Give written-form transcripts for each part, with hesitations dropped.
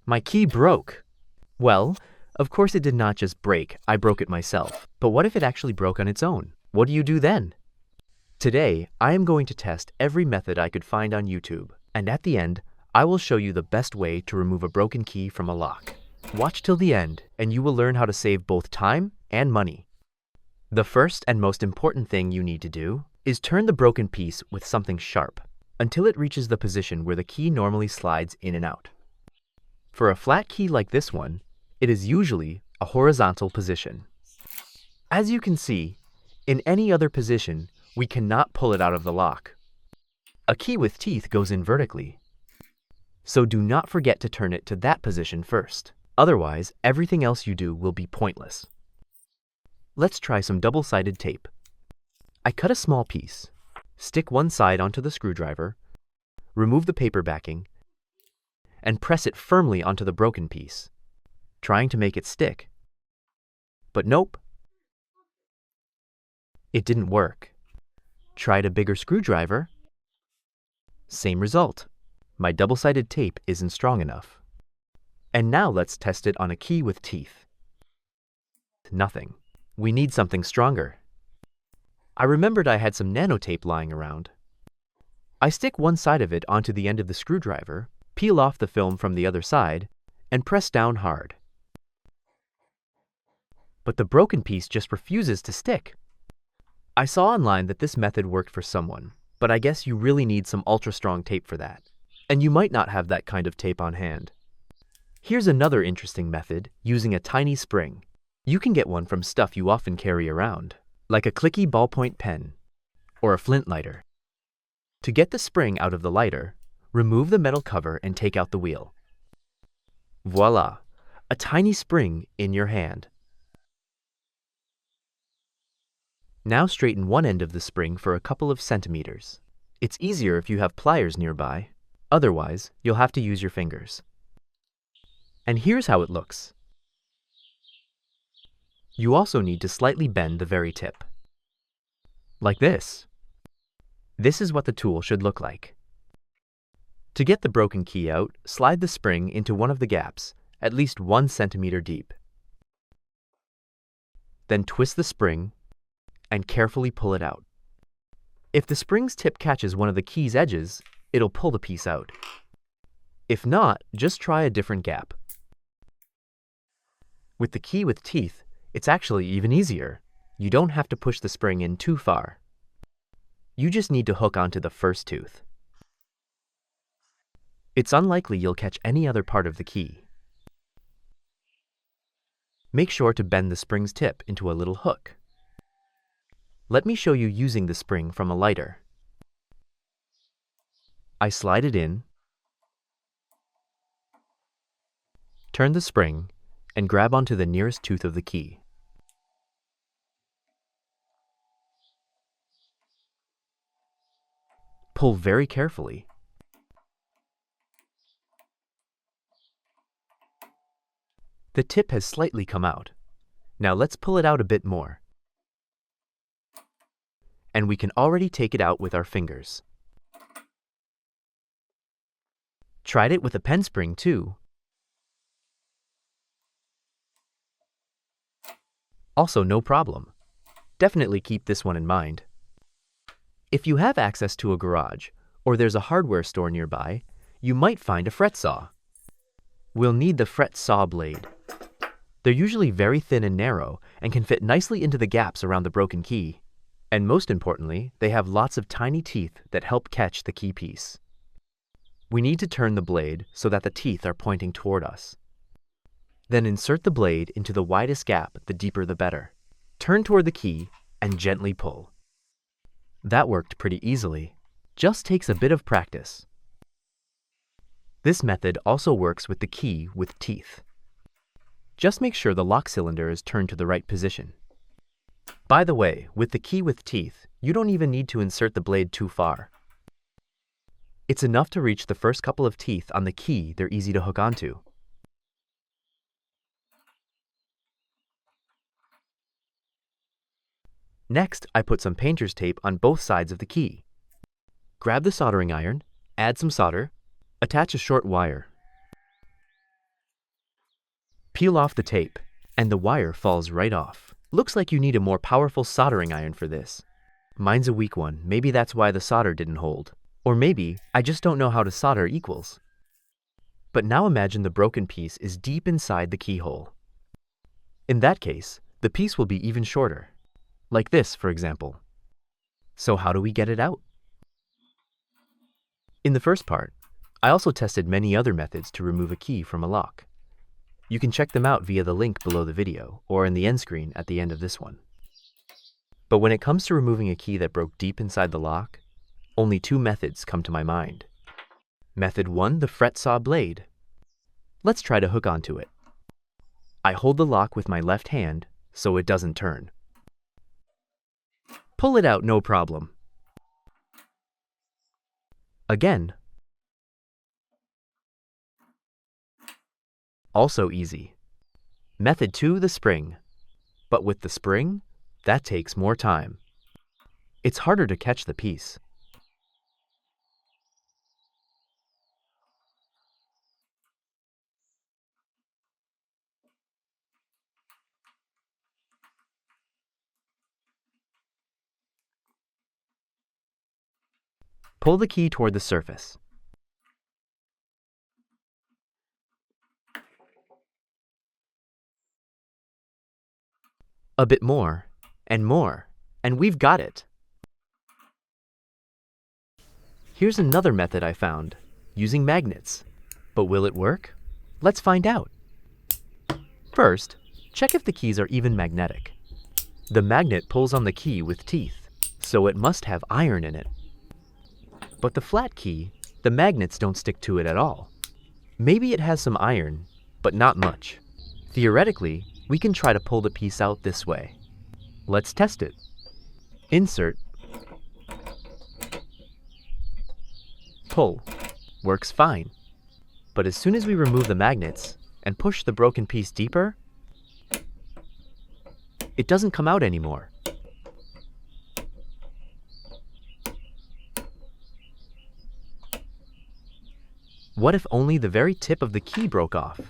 My key broke. Well, of course it did not just break, I broke it myself. But what if it actually broke on its own? What do you do then? Today, I am going to test every method I could find on YouTube, and at the end, I will show you the best way to remove a broken key from a lock. Watch till the end, and you will learn how to save both time and money. The first and most important thing you need to do is turn the broken piece with something sharp until it reaches the position where the key normally slides in and out. For a flat key like this one, it is usually a horizontal position. As you can see, in any other position, we cannot pull it out of the lock. A key with teeth goes in vertically, so do not forget to turn it to that position first. Otherwise, everything else you do will be pointless. Let's try some double-sided tape. I cut a small piece, stick one side onto the screwdriver, remove the paper backing, and press it firmly onto the broken piece, trying to make it stick. But nope, it didn't work. Tried a bigger screwdriver. Same result. My double-sided tape isn't strong enough. And now let's test it on a key with teeth. Nothing. We need something stronger. I remembered I had some nanotape lying around. I stick one side of it onto the end of the screwdriver, peel off the film from the other side, and press down hard. But the broken piece just refuses to stick. I saw online that this method worked for someone, but I guess you really need some ultra-strong tape for that. And you might not have that kind of tape on hand. Here's another interesting method using a tiny spring. You can get one from stuff you often carry around, like a clicky ballpoint pen or a flint lighter. To get the spring out of the lighter, remove the metal cover and take out the wheel. Voila! A tiny spring in your hand. Now straighten one end of the spring for a couple of centimeters. It's easier if you have pliers nearby. Otherwise, you'll have to use your fingers. And here's how it looks. You also need to slightly bend the very tip. Like this. This is what the tool should look like. To get the broken key out, slide the spring into one of the gaps, at least 1 centimeter deep. Then twist the spring and carefully pull it out. If the spring's tip catches one of the key's edges, it'll pull the piece out. If not, just try a different gap. With the key with teeth, it's actually even easier. You don't have to push the spring in too far. You just need to hook onto the first tooth. It's unlikely you'll catch any other part of the key. Make sure to bend the spring's tip into a little hook. Let me show you using the spring from a lighter. I slide it in, turn the spring, and grab onto the nearest tooth of the key. Pull very carefully. The tip has slightly come out. Now let's pull it out a bit more. And we can already take it out with our fingers. Tried it with a pen spring too. Also no problem. Definitely keep this one in mind. If you have access to a garage, or there's a hardware store nearby, you might find a fret saw. We'll need the fret saw blade. They're usually very thin and narrow, and can fit nicely into the gaps around the broken key. And most importantly, they have lots of tiny teeth that help catch the key piece. We need to turn the blade so that the teeth are pointing toward us. Then insert the blade into the widest gap, the deeper the better. Turn toward the key and gently pull. That worked pretty easily. Just takes a bit of practice. This method also works with the key with teeth. Just make sure the lock cylinder is turned to the right position. By the way, with the key with teeth, you don't even need to insert the blade too far. It's enough to reach the first couple of teeth on the key. They're easy to hook onto. Next, I put some painter's tape on both sides of the key. Grab the soldering iron, add some solder, attach a short wire. Peel off the tape, and the wire falls right off. Looks like you need a more powerful soldering iron for this. Mine's a weak one, maybe that's why the solder didn't hold. Or maybe I just don't know how to solder equals. But now imagine the broken piece is deep inside the keyhole. In that case, the piece will be even shorter. Like this, for example. So how do we get it out? In the first part, I also tested many other methods to remove a key from a lock. You can check them out via the link below the video or in the end screen at the end of this one. But when it comes to removing a key that broke deep inside the lock, only two methods come to my mind. Method 1, the fret saw blade. Let's try to hook onto it. I hold the lock with my left hand so it doesn't turn. Pull it out, no problem. Again. Also easy. Method 2, the spring. But with the spring, that takes more time. It's harder to catch the piece. Pull the key toward the surface. A bit more, and we've got it. Here's another method I found, using magnets. But will it work? Let's find out. First, check if the keys are even magnetic. The magnet pulls on the key with teeth, so it must have iron in it. But the flat key, the magnets don't stick to it at all. Maybe it has some iron, but not much. Theoretically, we can try to pull the piece out this way. Let's test it. Insert. Pull. Works fine. But as soon as we remove the magnets and push the broken piece deeper, it doesn't come out anymore. What if only the very tip of the key broke off?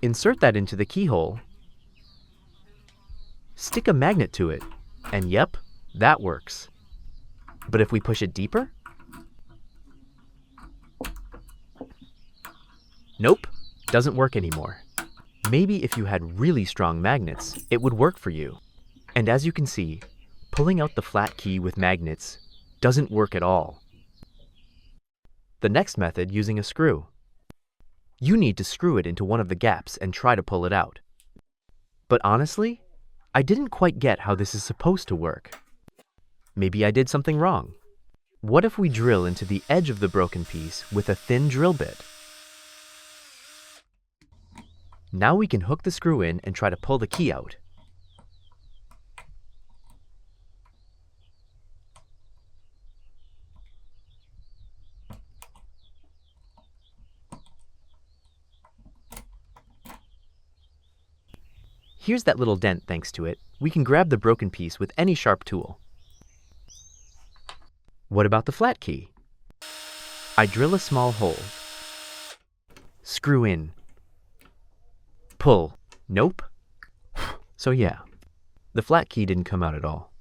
Insert that into the keyhole, stick a magnet to it, and yep, that works. But if we push it deeper? Nope, doesn't work anymore. Maybe if you had really strong magnets, it would work for you. And as you can see, pulling out the flat key with magnets doesn't work at all. The next method, using a screw. You need to screw it into one of the gaps and try to pull it out. But honestly, I didn't quite get how this is supposed to work. Maybe I did something wrong. What if we drill into the edge of the broken piece with a thin drill bit? Now we can hook the screw in and try to pull the key out. Here's that little dent thanks to it. We can grab the broken piece with any sharp tool. What about the flat key? I drill a small hole. Screw in. Pull. Nope. So yeah, the flat key didn't come out at all.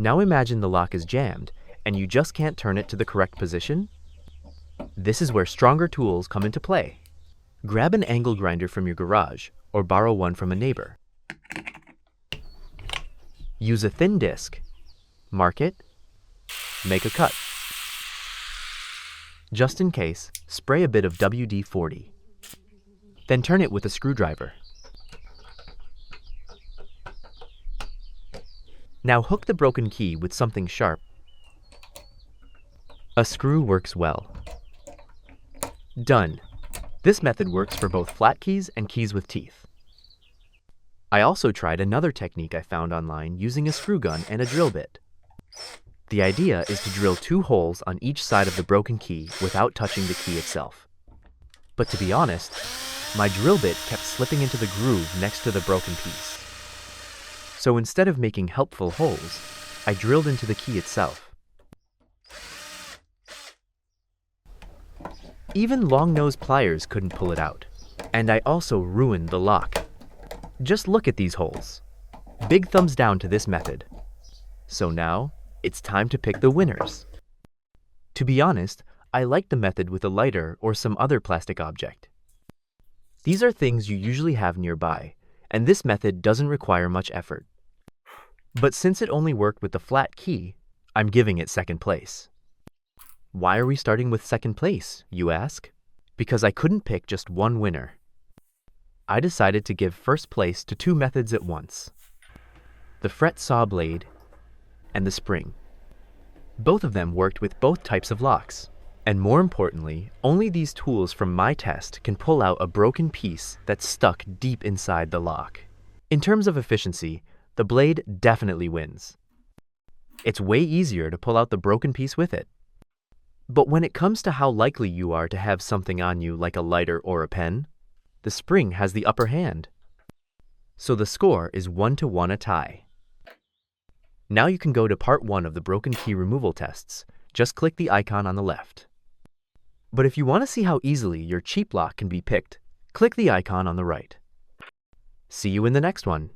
Now imagine the lock is jammed and you just can't turn it to the correct position. This is where stronger tools come into play. Grab an angle grinder from your garage or borrow one from a neighbor. Use a thin disc, mark it, make a cut. Just in case, spray a bit of WD-40. Then turn it with a screwdriver. Now hook the broken key with something sharp. A screw works well. Done. This method works for both flat keys and keys with teeth. I also tried another technique I found online using a screw gun and a drill bit. The idea is to drill 2 holes on each side of the broken key without touching the key itself. But to be honest, my drill bit kept slipping into the groove next to the broken piece. So instead of making helpful holes, I drilled into the key itself. Even long-nosed pliers couldn't pull it out. And I also ruined the lock. Just look at these holes. Big thumbs down to this method. So now, it's time to pick the winners. To be honest, I like the method with a lighter or some other plastic object. These are things you usually have nearby, and this method doesn't require much effort. But since it only worked with the flat key, I'm giving it second place. Why are we starting with second place, you ask? Because I couldn't pick just one winner. I decided to give first place to two methods at once: the fret saw blade and the spring. Both of them worked with both types of locks. And more importantly, only these tools from my test can pull out a broken piece that's stuck deep inside the lock. In terms of efficiency, the blade definitely wins. It's way easier to pull out the broken piece with it. But when it comes to how likely you are to have something on you like a lighter or a pen, the spring has the upper hand. So the score is 1-1 a tie. Now you can go to part 1 of the broken key removal tests. Just click the icon on the left. But if you want to see how easily your cheap lock can be picked, click the icon on the right. See you in the next one.